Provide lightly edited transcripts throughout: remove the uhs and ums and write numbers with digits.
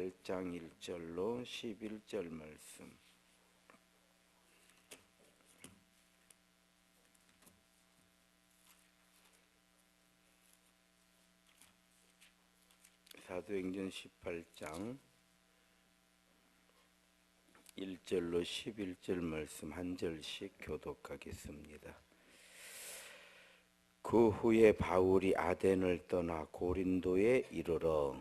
8장 1절로 11절 말씀. 사도행전 18장 1절로 11절 말씀 한 절씩 교독하겠습니다. 그 후에 바울이 아덴을 떠나 고린도에 이르러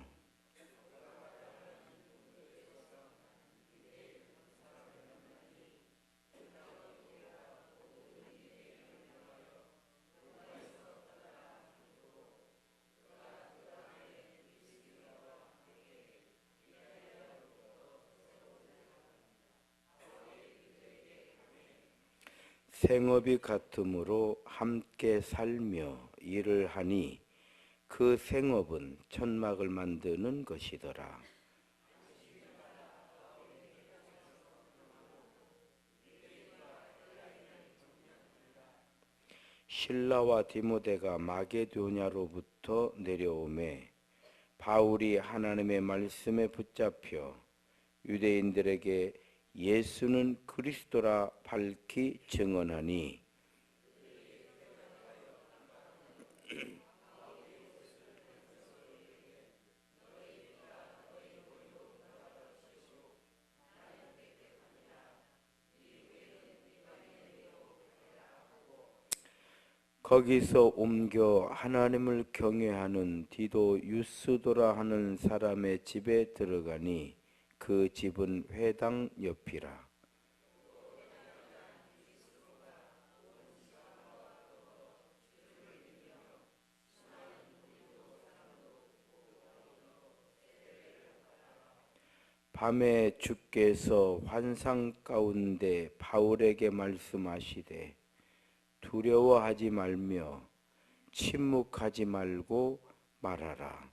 생업이 같으므로 함께 살며 일을 하니 그 생업은 천막을 만드는 것이더라. 실라와 디모데가 마게도냐로부터 내려오매 바울이 하나님의 말씀에 붙잡혀 유대인들에게 예수는 그리스도라 밝히 증언하니 거기서 옮겨 하나님을 경외하는 디도 유스도라 하는 사람의 집에 들어가니 그 집은 회당 옆이라. 밤에 주께서 환상 가운데 바울에게 말씀하시되 두려워하지 말며 침묵하지 말고 말하라.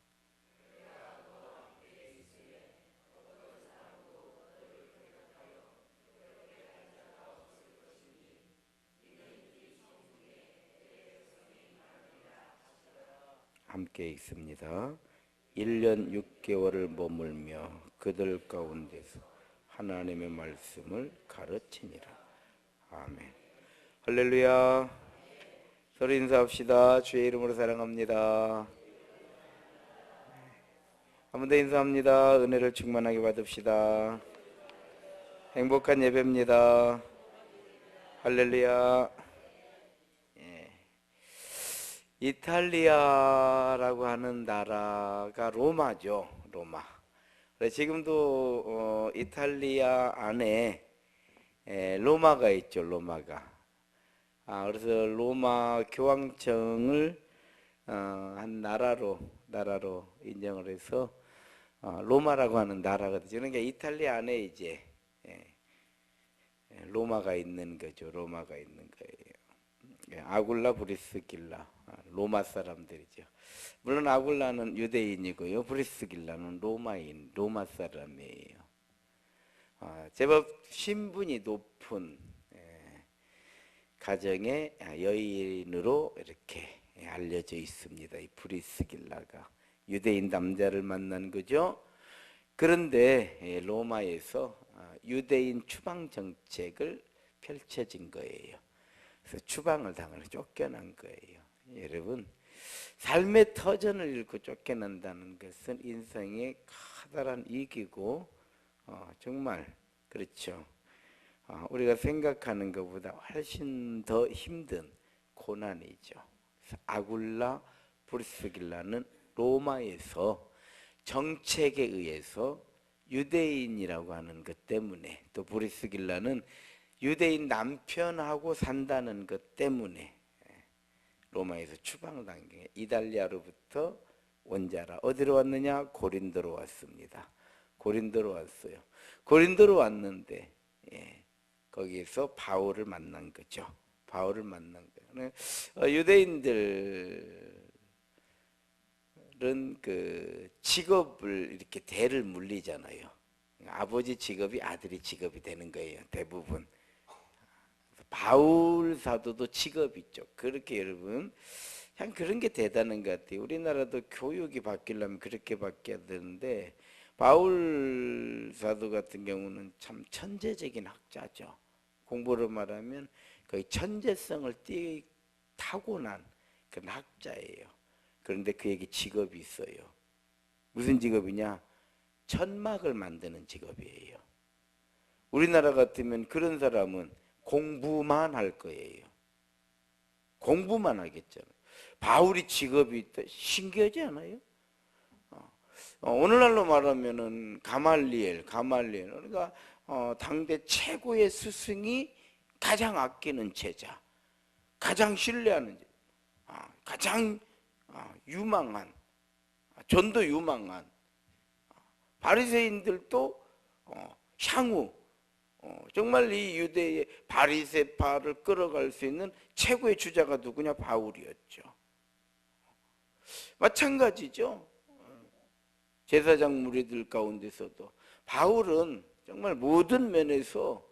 함께 읽습니다. 1년 6개월을 머물며 그들 가운데서 하나님의 말씀을 가르치니라. 아멘. 할렐루야. 서로 인사합시다. 주의 이름으로 사랑합니다. 한 번 더 인사합니다. 은혜를 충만하게 받읍시다. 행복한 예배입니다. 할렐루야. 이탈리아라고 하는 나라가 로마죠. 로마. 지금도 이탈리아 안에 로마가 있죠. 로마가. 그래서 로마 교황청을 한 나라로 인정을 해서 로마라고 하는 나라거든요. 그러니까 이탈리아 안에 이제 로마가 있는 거죠. 로마가 있는 거예요. 아굴라 브리스길라 로마 사람들이죠. 물론 아굴라는 유대인이고요. 브리스길라는 로마인, 로마 사람이에요. 제법 신분이 높은 가정의 여인으로 이렇게 알려져 있습니다. 이 브리스길라가 유대인 남자를 만난 거죠. 그런데 로마에서 유대인 추방 정책을 펼쳐진 거예요. 그래서 추방을 당하려 쫓겨난 거예요. 여러분, 삶의 터전을 잃고 쫓겨난다는 것은 인생의 커다란 위기고 정말 그렇죠. 우리가 생각하는 것보다 훨씬 더 힘든 고난이죠. 아굴라 브리스길라는 로마에서 정책에 의해서 유대인이라고 하는 것 때문에, 또 브리스길라는 유대인 남편하고 산다는 것 때문에 로마에서 추방당한 게 이탈리아로부터 원자라. 어디로 왔느냐? 고린도로 왔습니다. 고린도로 왔어요. 고린도로 왔는데 거기에서 바울을 만난 거죠. 바울을 만난 거예요. 유대인들은 그 직업을 이렇게 대를 물리잖아요. 아버지 직업이 아들이 직업이 되는 거예요. 대부분. 바울 사도도 직업이 있죠. 그렇게 여러분 참 그런 게 대단한 것 같아요. 우리나라도 교육이 바뀌려면 그렇게 바뀌어야 되는데 바울 사도 같은 경우는 참 천재적인 학자죠. 공부로 말하면 거의 천재성을 타고난 그런 학자예요. 그런데 그에게 직업이 있어요. 무슨 직업이냐? 천막을 만드는 직업이에요. 우리나라 같으면 그런 사람은 공부만 할 거예요. 공부만 하겠잖아요. 바울이 직업이 있다. 신기하지 않아요? 오늘날로 말하면은 가말리엘. 그러니까 당대 최고의 스승이 가장 아끼는 제자, 가장 신뢰하는 제자, 가장 유망한, 전도 유망한 바리새인들도 향후 정말 이 유대의 바리새파를 끌어갈 수 있는 최고의 주자가 누구냐? 바울이었죠. 마찬가지죠. 제사장 무리들 가운데서도 바울은 정말 모든 면에서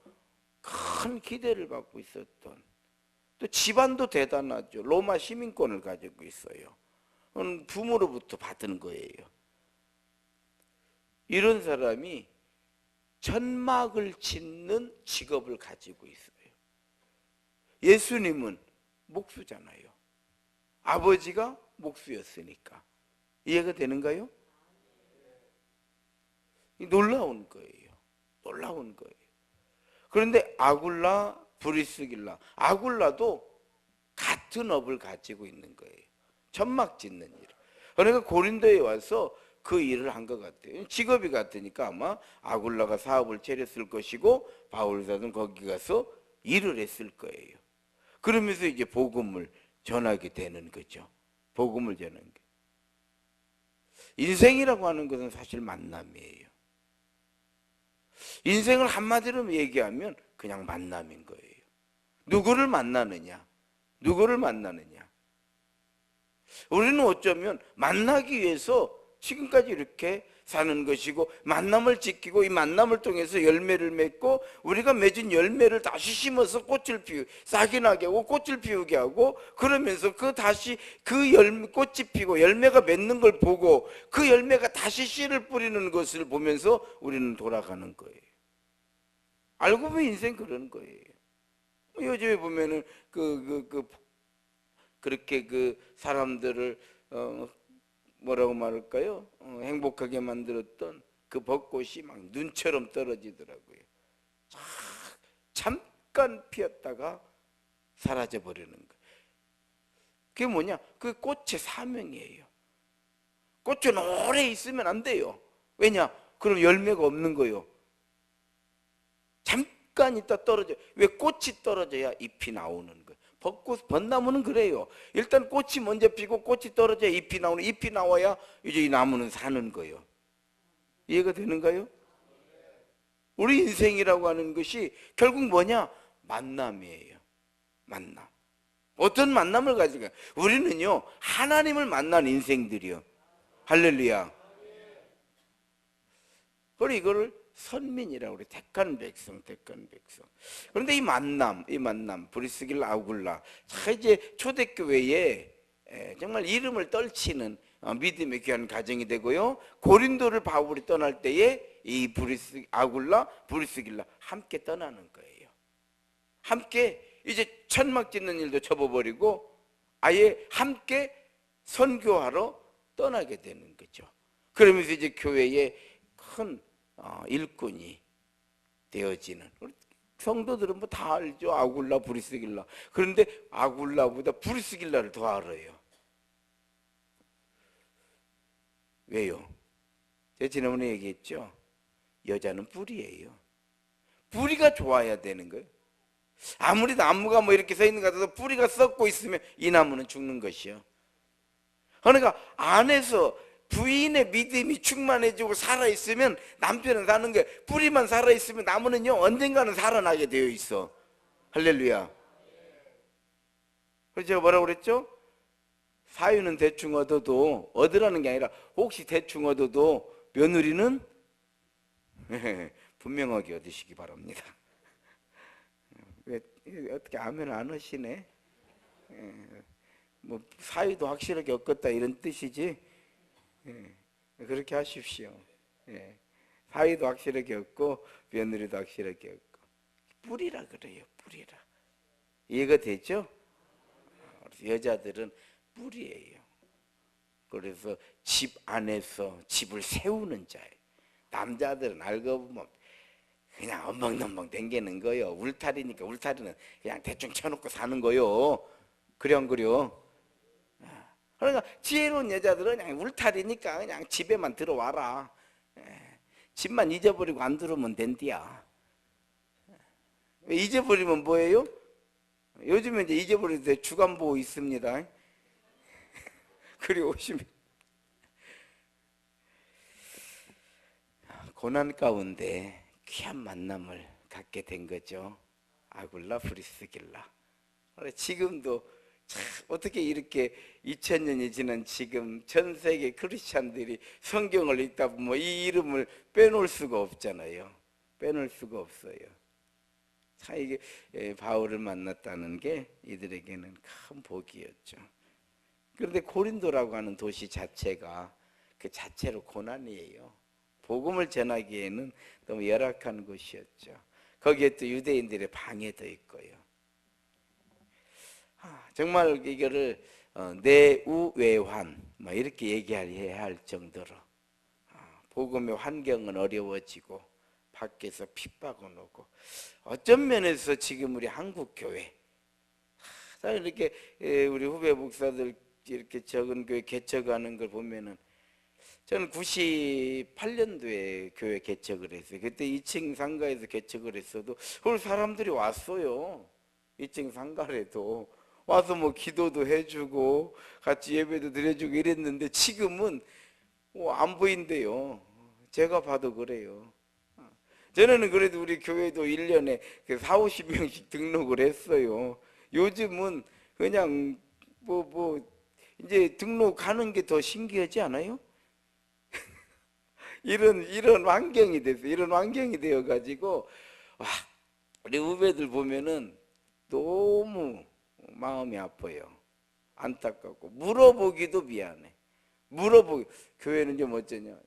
큰 기대를 받고 있었던, 또 집안도 대단하죠. 로마 시민권을 가지고 있어요. 부모로부터 받은 거예요. 이런 사람이 천막을 짓는 직업을 가지고 있어요. 예수님은 목수잖아요. 아버지가 목수였으니까. 이해가 되는가요? 놀라운 거예요. 놀라운 거예요. 그런데 아굴라, 브리스길라, 아굴라도 같은 업을 가지고 있는 거예요. 천막 짓는 일. 그러니까 고린도에 와서 그 일을 한 것 같아요. 직업이 같으니까 아마 아굴라가 사업을 차렸을 것이고 바울사는 거기 가서 일을 했을 거예요. 그러면서 이제 복음을 전하게 되는 거죠. 복음을 전하는 게. 인생이라고 하는 것은 사실 만남이에요. 인생을 한마디로 얘기하면 그냥 만남인 거예요. 누구를 만나느냐? 누구를 만나느냐? 우리는 어쩌면 만나기 위해서 지금까지 이렇게 사는 것이고, 만남을 지키고 이 만남을 통해서 열매를 맺고, 우리가 맺은 열매를 다시 심어서 꽃을 싹이 나게 하고 꽃을 피우게 하고, 그러면서 다시 꽃이 피고 열매가 맺는 걸 보고 그 열매가 다시 씨를 뿌리는 것을 보면서 우리는 돌아가는 거예요. 알고 보면 인생 그런 거예요. 요즘에 보면은 그렇게 사람들을 뭐라고 말할까요? 행복하게 만들었던 그 벚꽃이 막 눈처럼 떨어지더라고요. 잠깐 피었다가 사라져 버리는 거예요. 그게 뭐냐? 그 꽃의 사명이에요. 꽃은 오래 있으면 안 돼요. 왜냐? 그럼 열매가 없는 거예요. 잠깐 있다 떨어져. 왜? 꽃이 떨어져야 잎이 나오는 거예요. 벚나무는 그래요. 일단 꽃이 먼저 피고 꽃이 떨어져야 잎이 나오는, 잎이 나와야 이제 이 나무는 사는 거예요. 이해가 되는가요? 우리 인생이라고 하는 것이 결국 뭐냐? 만남이에요. 만남. 어떤 만남을 가지고, 우리는요 하나님을 만난 인생들이요. 할렐루야. 그리고 이거를 선민이라고 그래. 택한 백성. 그런데 이 만남, 브리스길라, 아굴라, 이제 초대교회에 정말 이름을 떨치는 믿음의 귀한 가정이 되고요. 고린도를 바울이 떠날 때에 이 아굴라, 브리스길라 함께 떠나는 거예요. 함께 이제 천막 짓는 일도 접어버리고 아예 함께 선교하러 떠나게 되는 거죠. 그러면서 이제 교회에 큰 일꾼이 되어지는, 성도들은 뭐 다 알죠. 아굴라, 브리스길라. 그런데 아굴라보다 브리스길라를 더 알아요. 왜요? 제가 지난번에 얘기했죠. 여자는 뿌리예요. 뿌리가 좋아야 되는 거예요. 아무리 나무가 뭐 이렇게 서 있는 것 같아도 뿌리가 썩고 있으면 이 나무는 죽는 것이요. 그러니까 안에서 부인의 믿음이 충만해지고 살아있으면 남편은 사는 거예요. 뿌리만 살아있으면 나무는요 언젠가는 살아나게 되어 있어. 할렐루야. 그래서 제가 뭐라고 그랬죠? 사유는 대충 얻어도, 얻으라는 게 아니라 혹시 대충 얻어도 며느리는 분명하게 얻으시기 바랍니다. 왜 어떻게 아멘 안 하시네? 뭐 사유도 확실하게 얻었다 이런 뜻이지. 그렇게 하십시오. 예. 사위도 확실하게 없고 며느리도 확실하게 없고 뿌리라 그래요. 뿌리라. 이해가 되죠? 여자들은 뿌리예요. 그래서 집 안에서 집을 세우는 자예요. 남자들은 알고 보면 그냥 엉벙덩벙 댕기는 거요. 울타리니까 울타리는 그냥 대충 쳐놓고 사는 거요. 그래 안 그래요? 그러니까 지혜로운 여자들은 그냥 울타리니까 그냥 집에만 들어와라. 집만 잊어버리고 안 들어오면 된디야. 잊어버리면 뭐예요? 요즘에 이제 잊어버릴 때 주간보호 있습니다. 그리 오시면 고난 가운데 귀한 만남을 갖게 된 거죠. 아굴라 브리스길라. 지금도 참 어떻게 이렇게 2000년이 지난 지금 전 세계 크리스찬들이 성경을 읽다 보면 이 이름을 빼놓을 수가 없잖아요. 빼놓을 수가 없어요. 참 이게 바울을 만났다는 게 이들에게는 큰 복이었죠. 그런데 고린도라고 하는 도시 자체가 그 자체로 고난이에요. 복음을 전하기에는 너무 열악한 곳이었죠. 거기에 또 유대인들의 방해도 있고요. 정말 이거를 내우외환 뭐 이렇게 얘기해야 할 정도로 복음의 환경은 어려워지고 밖에서 핍박은 오고 어떤 면에서 지금 우리 한국 교회 이렇게 우리 후배 목사들 이렇게 적은 교회 개척하는 걸 보면은 저는 98년도에 교회 개척을 했어요. 그때 2층 상가에서 개척을 했어도 그걸 사람들이 왔어요. 2층 상가에도 와서 뭐 기도도 해주고 같이 예배도 드려주고 이랬는데 지금은 안 보인대요. 제가 봐도 그래요. 전에는 그래도 우리 교회도 1년에 4, 50명씩 등록을 했어요. 요즘은 그냥 이제 등록하는 게 더 신기하지 않아요? 이런 환경이 됐어요. 이런 환경이 되어가지고 와, 우리 후배들 보면은 너무 마음이 아파요. 안타깝고 물어보기도 미안해. 물어보기 교회는 좀 어쩌냐?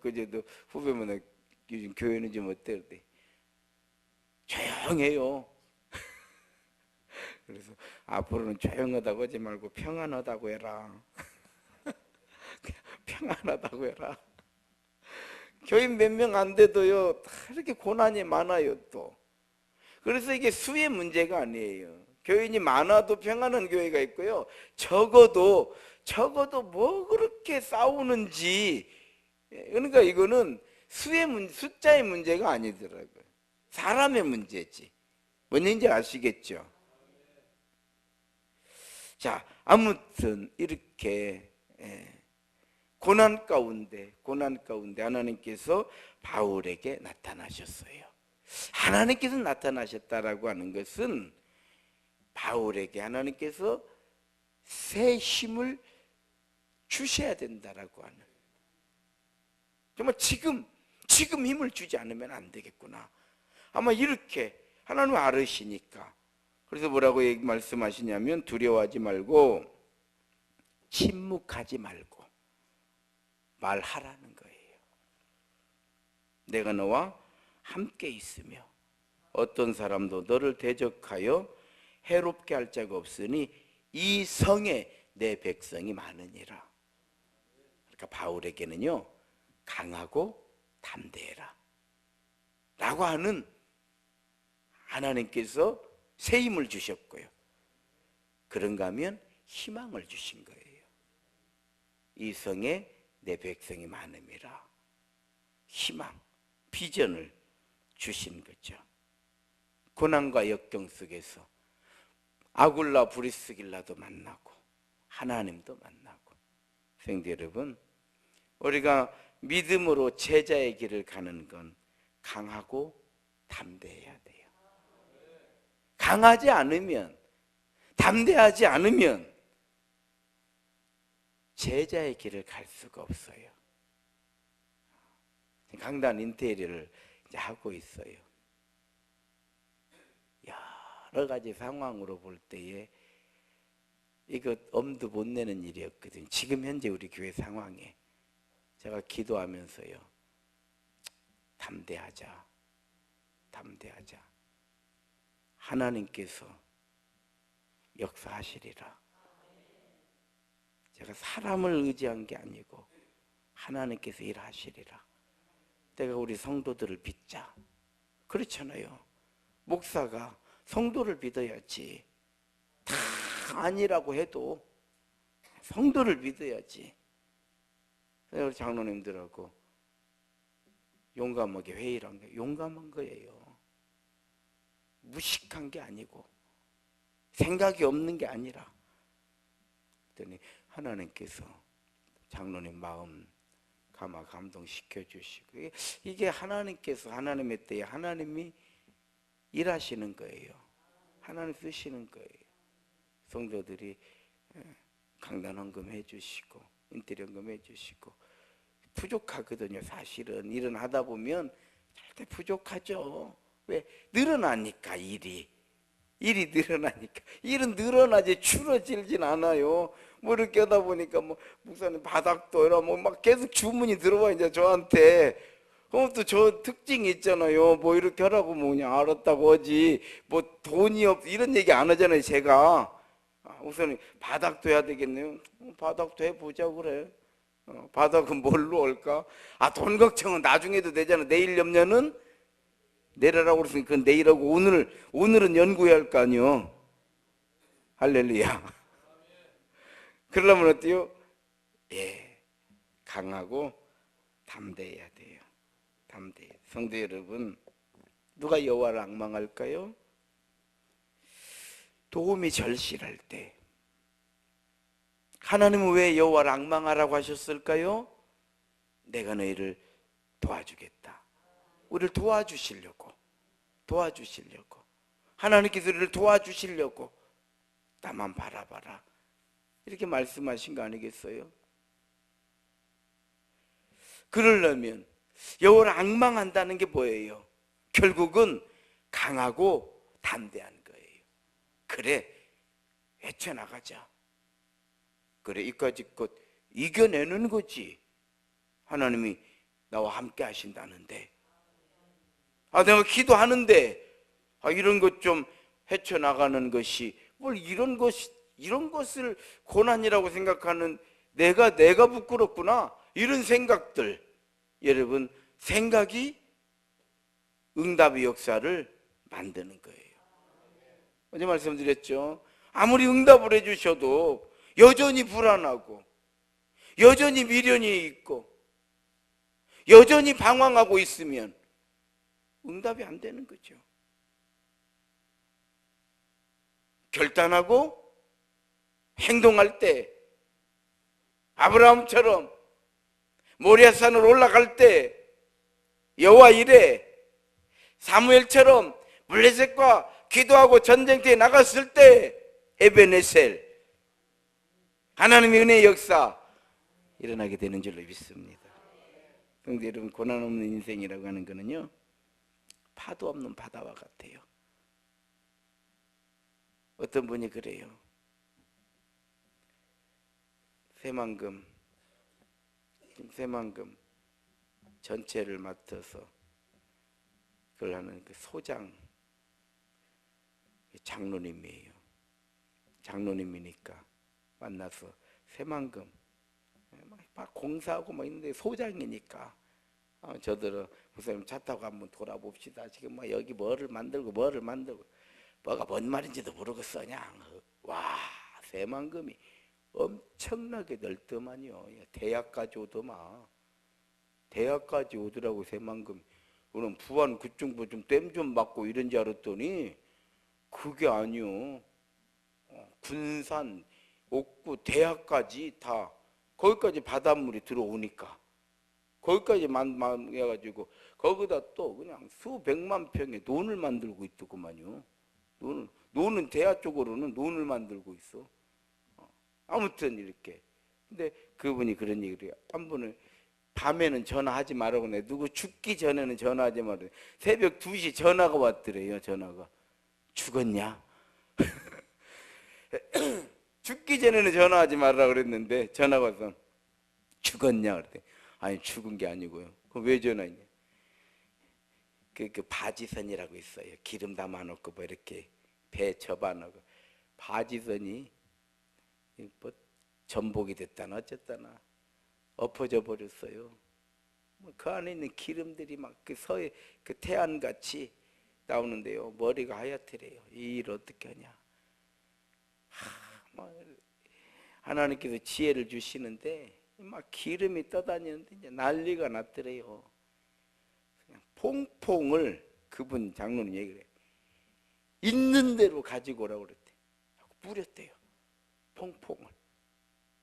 그제도 후배면 요즘 교회는 좀 어때? 조용해요. 그래서 앞으로는 조용하다고 하지 말고 평안하다고 해라. 평안하다고 해라. 교인 몇 명 안 돼도요, 다 이렇게 고난이 많아요, 또. 그래서 이게 수의 문제가 아니에요. 교인이 많아도 평안한 교회가 있고요. 적어도 뭐 그렇게 싸우는지. 그러니까 이거는 숫자의 문제가 아니더라고요. 사람의 문제지. 뭔지 아시겠죠? 자, 아무튼 이렇게 고난 가운데 하나님께서 바울에게 나타나셨어요. 하나님께서 나타나셨다라고 하는 것은 바울에게 하나님께서 새 힘을 주셔야 된다라고 하는, 정말 지금 힘을 주지 않으면 안 되겠구나. 아마 이렇게 하나님 알으시니까. 그래서 뭐라고 말씀하시냐면 두려워하지 말고 침묵하지 말고 말하라는 거예요. 내가 너와 함께 있으며 어떤 사람도 너를 대적하여 해롭게 할 자가 없으니 이 성에 내 백성이 많으니라. 그러니까 바울에게는요, 강하고 담대해라 라고 하는 하나님께서 새 힘을 주셨고요. 그런가 하면 희망을 주신 거예요. 이 성에 내 백성이 많음이라. 희망, 비전을 주신 거죠. 고난과 역경 속에서 아굴라 브리스길라도 만나고 하나님도 만나고. 성도 여러분, 우리가 믿음으로 제자의 길을 가는 건 강하고 담대해야 돼요. 강하지 않으면, 담대하지 않으면 제자의 길을 갈 수가 없어요. 강단 인테리어를 이제 하고 있어요. 여러 가지 상황으로 볼 때에 이거 엄두 못 내는 일이었거든요. 지금 현재 우리 교회 상황에 제가 기도하면서요, 담대하자, 담대하자. 하나님께서 역사하시리라. 제가 사람을 의지한 게 아니고 하나님께서 일하시리라. 내가 우리 성도들을 믿자. 그렇잖아요. 목사가 성도를 믿어야지. 다 아니라고 해도 성도를 믿어야지. 우리 장로님들하고 용감하게 회의를 한 거예요. 용감한 거예요. 무식한 게 아니고 생각이 없는 게 아니라. 그랬더니 하나님께서 장로님 마음 감동시켜 주시고, 이게 하나님께서 하나님의 때에 하나님이 일하시는 거예요. 하나님 쓰시는 거예요. 성도들이 강단 헌금 해주시고 인테리어 헌금 해주시고. 부족하거든요. 사실은 일은 하다 보면 절대 부족하죠. 왜? 늘어나니까 일이 늘어나니까. 일은 늘어나지 줄어들진 않아요. 뭐 이렇게 하다 보니까 뭐 목사님 바닥도 이러 막 계속 주문이 들어와 이제 저한테. 그럼 또 저 특징이 있잖아요. 뭐 이렇게 하라고 뭐 그냥 알았다고 하지. 뭐 돈이 없 이런 얘기 안 하잖아요. 제가. 목사님 바닥도 해야 되겠네요. 바닥도 해보자 그래. 바닥은 뭘로 할까? 돈 걱정은 나중에 해도 되잖아. 내일 염려는 내려라고 그랬으니까 그건 내일하고 오늘은 연구해야 할 거 아니요. 할렐루야. 그러려면 어때요? 예, 강하고 담대해야 돼요. 담대해. 성도 여러분, 누가 여호와를 앙망할까요? 도움이 절실할 때. 하나님은 왜 여호와를 앙망하라고 하셨을까요? 내가 너희를 도와주겠다. 우리를 도와주시려고. 하나님께서 우리를 도와주시려고. 나만 바라봐라. 이렇게 말씀하신 거 아니겠어요? 그러려면 여호와를 앙망한다는 게 뭐예요? 결국은 강하고 담대한 거예요. 그래, 헤쳐나가자. 그래, 이까지 것 이겨내는 거지. 하나님이 나와 함께 하신다는데. 내가 기도하는데 이런 것 좀 헤쳐나가는 것이 뭘 이런 것을 고난이라고 생각하는 내가 부끄럽구나. 이런 생각들. 여러분, 생각이 응답의 역사를 만드는 거예요. 어제 말씀드렸죠. 아무리 응답을 해주셔도 여전히 불안하고 여전히 미련이 있고 여전히 방황하고 있으면 응답이 안 되는 거죠. 결단하고 행동할 때 아브라함처럼 모리아산으로 올라갈 때 여호와 이래, 사무엘처럼 블레셋과 기도하고 전쟁터에 나갔을 때 에베네셀, 하나님의 은혜의 역사 일어나게 되는 줄로 믿습니다. 그런데 여러분, 고난 없는 인생이라고 하는 거는요, 파도 없는 바다와 같아요. 어떤 분이 그래요. 새만금 전체를 맡아서 그걸 하는 그 소장 장로님이에요. 장로님이니까 만나서 새만금 막 공사하고 막 있는데 소장이니까 저들은 목사님 차 타고 한번 돌아봅시다. 지금 막 여기 뭐를 만들고 뭐가 뭔 말인지도 모르겠어. 그냥 와, 새만금이 엄청나게 넓더만요. 대학까지 오더만. 대학까지 오더라고. 새만금. 그럼 부안 그쪽 좀 댐 좀 맞고 이런 줄 알았더니 그게 아니요. 군산, 옥구, 대학까지 다 거기까지 바닷물이 들어오니까 거기까지 해가지고 거기다 또 그냥 수백만 평의 논을 만들고 있더구만요. 논은 대하 쪽으로는 논을 만들고 있어. 아무튼 이렇게. 근데 그분이 그런 얘기를 해요. 한 분을 밤에는 전화하지 말라고 내. 누구 죽기 전에는 전화하지 말라고. 새벽 2시 전화가 왔더래요. 전화가. 죽었냐? 죽기 전에는 전화하지 말라고 그랬는데 전화가 와서 죽었냐? 그랬더니 아니 죽은 게 아니고요. 그럼 왜 전화했냐? 그 바지선이라고 있어요. 기름 담아놓고 뭐 이렇게 배 접어놓고 바지선이 뭐 전복이 됐다나 어쨌다나 엎어져 버렸어요. 그 안에 있는 기름들이 막 그 서해 그 태안같이 나오는데요. 머리가 하얗더래요. 이 일 어떻게 하냐? 하나님께서 지혜를 주시는데 막 기름이 떠다니는데 이제 난리가 났더래요. 그냥 퐁퐁을 그분 장로님 얘기를 해요. 있는 대로 가지고 오라고 그랬대. 뿌렸대요. 퐁퐁을.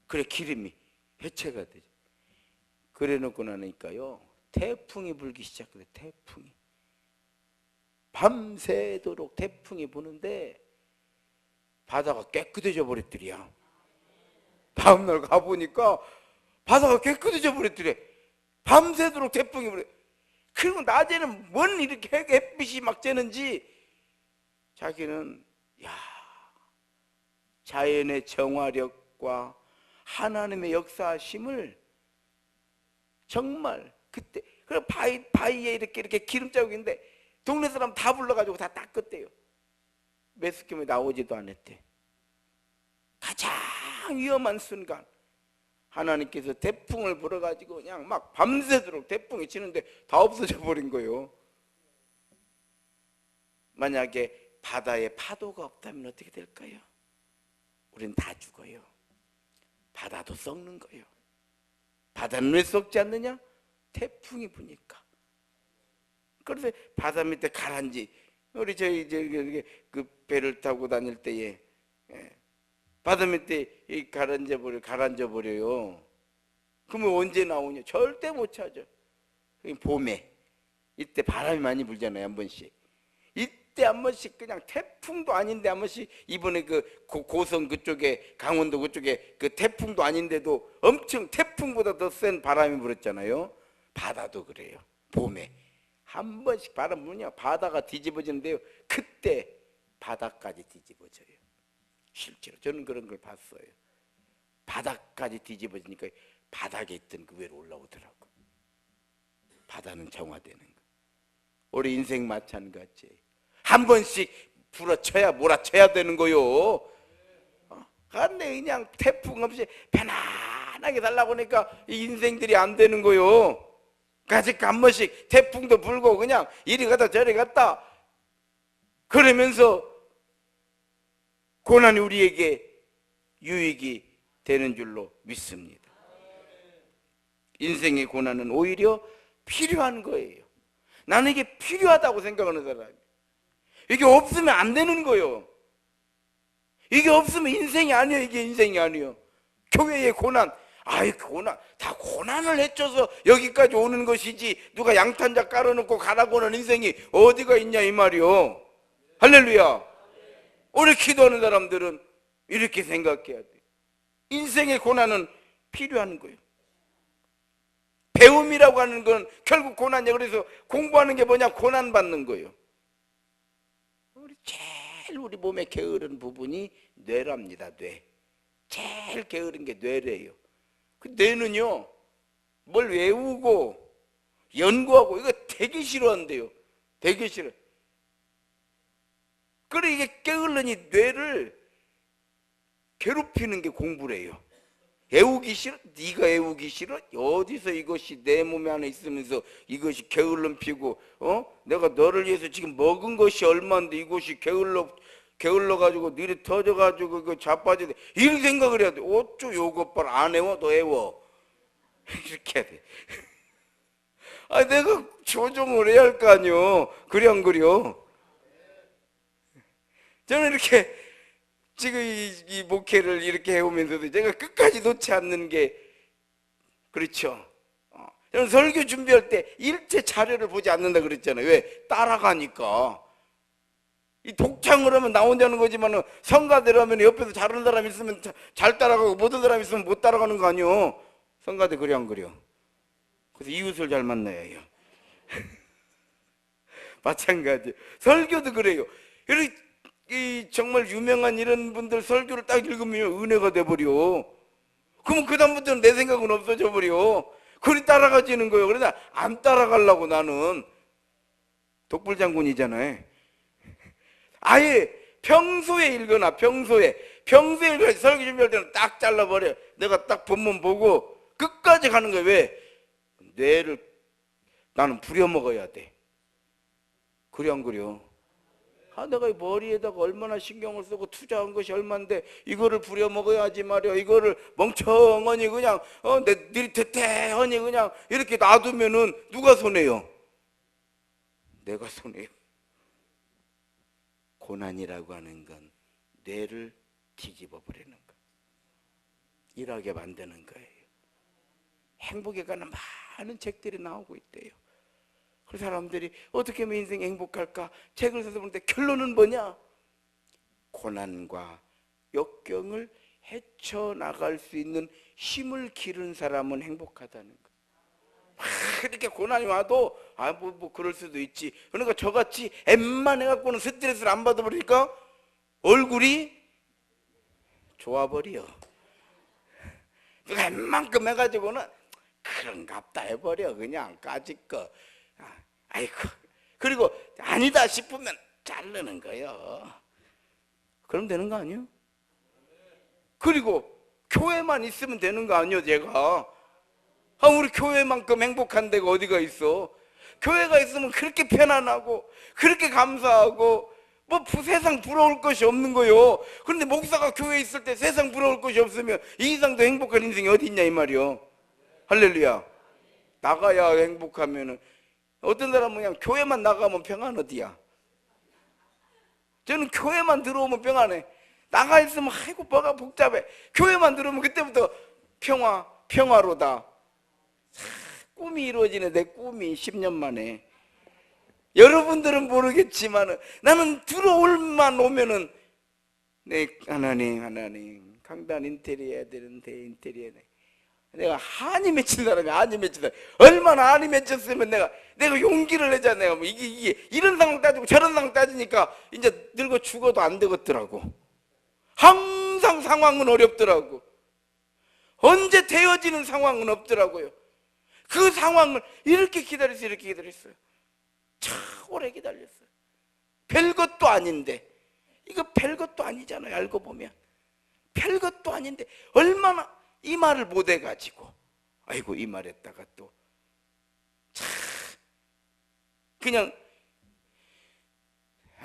그래 기름이 해체가 되죠. 그래 놓고 나니까요. 태풍이 불기 시작해요. 태풍이. 밤새도록 태풍이 부는데 바다가 깨끗해져 버렸더리야. 다음날 가보니까 바다가 깨끗해져 버렸더래. 밤새도록 태풍이 불어. 그리고 낮에는 뭔 이렇게 햇빛이 막 쬐는지 자기는 자연의 정화력과 하나님의 역사하심을 정말 그때 그 바위에 이렇게 기름자국인데 동네 사람 다 불러가지고 다 닦았대요. 메스김에 나오지도 않았대. 가장 위험한 순간 하나님께서 태풍을 불어가지고 그냥 막 밤새도록 태풍이 치는데 다 없어져 버린 거예요. 만약에 바다에 파도가 없다면 어떻게 될까요? 우린 다 죽어요. 바다도 썩는 거예요. 바다는 왜 썩지 않느냐? 태풍이 부니까. 그래서 바다 밑에 가라앉지. 우리 저희 그 배를 타고 다닐 때에 바다 밑에 가라앉아 버려요. 그러면 언제 나오냐? 절대 못 찾아. 봄에 이때 바람이 많이 불잖아요. 한 번씩. 이때 한 번씩 그냥 태풍도 아닌데 한 번씩 이번에 그 고성 그쪽에 강원도 그쪽에 그 태풍도 아닌데도 엄청 태풍보다 더 센 바람이 불었잖아요. 바다도 그래요. 봄에 한 번씩 바람 불냐 바다가 뒤집어지는데요. 그때 바다까지 뒤집어져요. 실제로 저는 그런 걸 봤어요. 바닥까지 뒤집어지니까 바닥에 있던 그 위로 올라오더라고. 바다는 정화되는 거. 우리 인생 마찬가지. 한 번씩 부러쳐야 몰아쳐야 되는 거요. 근데 그냥 태풍 없이 편안하게 살라고 하니까 이 인생들이 안 되는 거요. 아직 한 번씩 태풍도 불고 그냥 이리 갔다 저리 갔다 그러면서 고난이 우리에게 유익이 되는 줄로 믿습니다. 인생의 고난은 오히려 필요한 거예요. 나는 이게 필요하다고 생각하는 사람이에요. 이게 없으면 안 되는 거예요. 이게 없으면 인생이 아니에요. 이게 인생이 아니에요. 교회의 고난, 고난, 다 고난을 헤쳐서 여기까지 오는 것이지 누가 양탄자 깔아놓고 가라고 하는 인생이 어디가 있냐 이 말이요. 할렐루야. 오늘 기도하는 사람들은 이렇게 생각해야 돼. 인생의 고난은 필요한 거예요. 배움이라고 하는 건 결국 고난이야. 그래서 공부하는 게 뭐냐? 고난 받는 거예요. 제일 우리 몸에 게으른 부분이 뇌랍니다. 뇌. 제일 게으른 게 뇌래요. 그 뇌는요, 뭘 외우고 연구하고 이거 되게 싫어한대요. 되게 싫어. 그래 이게 게을르니 뇌를 괴롭히는 게 공부래요. 애우기 싫어? 네가 애우기 싫어? 어디서 이것이 내 몸에 안에 있으면서 이것이 게을름 피고 내가 너를 위해서 지금 먹은 것이 얼마인데 이것이 게을러가지고 니리 터져가지고 이거 자빠지대 이런 생각을 해야 돼. 어쩌 요것 봐 안 애워? 너 애워. 이렇게 해야 돼. 내가 조정을 해야 할 거 아니요. 그래 안 그래요? 저는 이렇게 지금 이 목회를 이렇게 해오면서도 제가 끝까지 놓지 않는 게 그렇죠. 저는 설교 준비할 때 일체 자료를 보지 않는다 그랬잖아요. 왜? 따라가니까. 이 독창을 하면 나온다는 거지만 성가대로 하면 옆에서 잘하는 사람 있으면 잘 따라가고 못하는 사람 있으면 못 따라가는 거 아니요. 성가대 그래 안 그래요? 그래서 이웃을 잘 만나야 해요. 마찬가지. 설교도 그래요. 이 정말 유명한 이런 분들 설교를 딱 읽으면 은혜가 돼버려. 그러면 그 다음부터는 내 생각은 없어져 버려. 그리 따라가지는 거예요. 그러나 안 따라가려고 나는 독불장군이잖아요. 아예 평소에 읽거나 평소에 설교 준비할 때는 딱 잘라버려. 내가 딱 본문 보고 끝까지 가는 거예요. 왜? 뇌를 나는 부려먹어야 돼. 그래 안 그려? 내가 이 머리에다가 얼마나 신경을 쓰고 투자한 것이 얼만데 이거를 부려먹어야지 말이야. 이거를 멍청하니 그냥 느릿테테하니 그냥 이렇게 놔두면은 누가 손해요? 내가 손해요. 고난이라고 하는 건 뇌를 뒤집어 버리는 거, 일하게 만드는 거예요. 행복에 관한 많은 책들이 나오고 있대요. 그 사람들이 어떻게 하면 인생이 행복할까 책을 써서 보는데 결론은 뭐냐? 고난과 역경을 헤쳐나갈 수 있는 힘을 기른 사람은 행복하다는 거. 이렇게 고난이 와도 뭐 그럴 수도 있지. 그러니까 저같이 엠만 해갖고는 스트레스를 안 받아버리니까 얼굴이 좋아버려. 그러니까 엠만큼 해가지고는 그런갑다 해버려. 그냥 까짓거. 아이고. 그리고 아니다 싶으면 자르는 거예요. 그럼 되는 거 아니에요? 그리고 교회만 있으면 되는 거 아니에요? 제가 우리 교회만큼 행복한 데가 어디가 있어? 교회가 있으면 그렇게 편안하고 그렇게 감사하고 뭐 세상 부러울 것이 없는 거요. 그런데 목사가 교회에 있을 때 세상 부러울 것이 없으면 이 이상도 행복한 인생이 어디 있냐 이 말이요. 할렐루야. 나가야 행복하면은 어떤 사람은 그냥 교회만 나가면 평안 어디야? 저는 교회만 들어오면 평안해. 나가 있으면 아이고 뭐가 복잡해. 교회만 들어오면 그때부터 평화로다. 꿈이 이루어지네. 내 꿈이 10년 만에. 여러분들은 모르겠지만 나는 들어올만 오면은 내 하나님 강단 인테리어 해야 되는데 인테리어 내가 한이 맺힌 사람이 한이 맺힌 사람. 얼마나 한이 맺혔으면 내가 용기를 내자. 내가 뭐 이게 이런 상황 따지고 저런 상황 따지니까 이제 늙어 죽어도 안 되겠더라고. 항상 상황은 어렵더라고. 언제 되어지는 상황은 없더라고요. 그 상황을 이렇게 기다렸어요. 참 오래 기다렸어요. 별것도 아닌데. 이거 별것도 아니잖아요. 알고 보면 별것도 아닌데 얼마나 이 말을 못 해가지고 아이고 이 말 했다가 또 참 그냥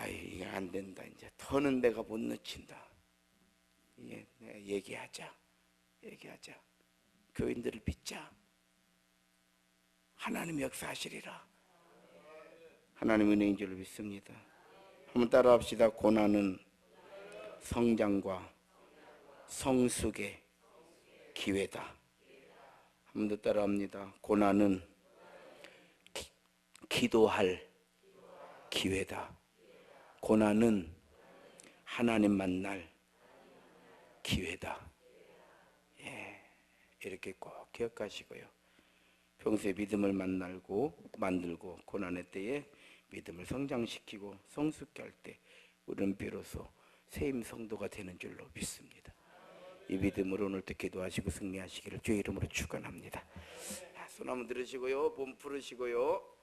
이게 안 된다. 이제 더는 내가 못 놓친다. 내가 얘기하자. 교인들을 믿자. 하나님 역사하시리라. 하나님 은혜인 줄 믿습니다. 한번 따라합시다. 고난은 성장과 성숙의 기회다. 한 번 더 따라합니다. 고난은 기도할 기회다. 고난은 하나님 만날 기회다. 이렇게 꼭 기억하시고요. 평소에 믿음을 만들고 고난의 때에 믿음을 성장시키고 성숙케 할 때 우리는 비로소 세임 성도가 되는 줄로 믿습니다. 이 믿음으로 오늘도 기도하시고 승리하시기를 주의 이름으로 축원합니다. 손 한번 들으시고요. 몸 풀으시고요.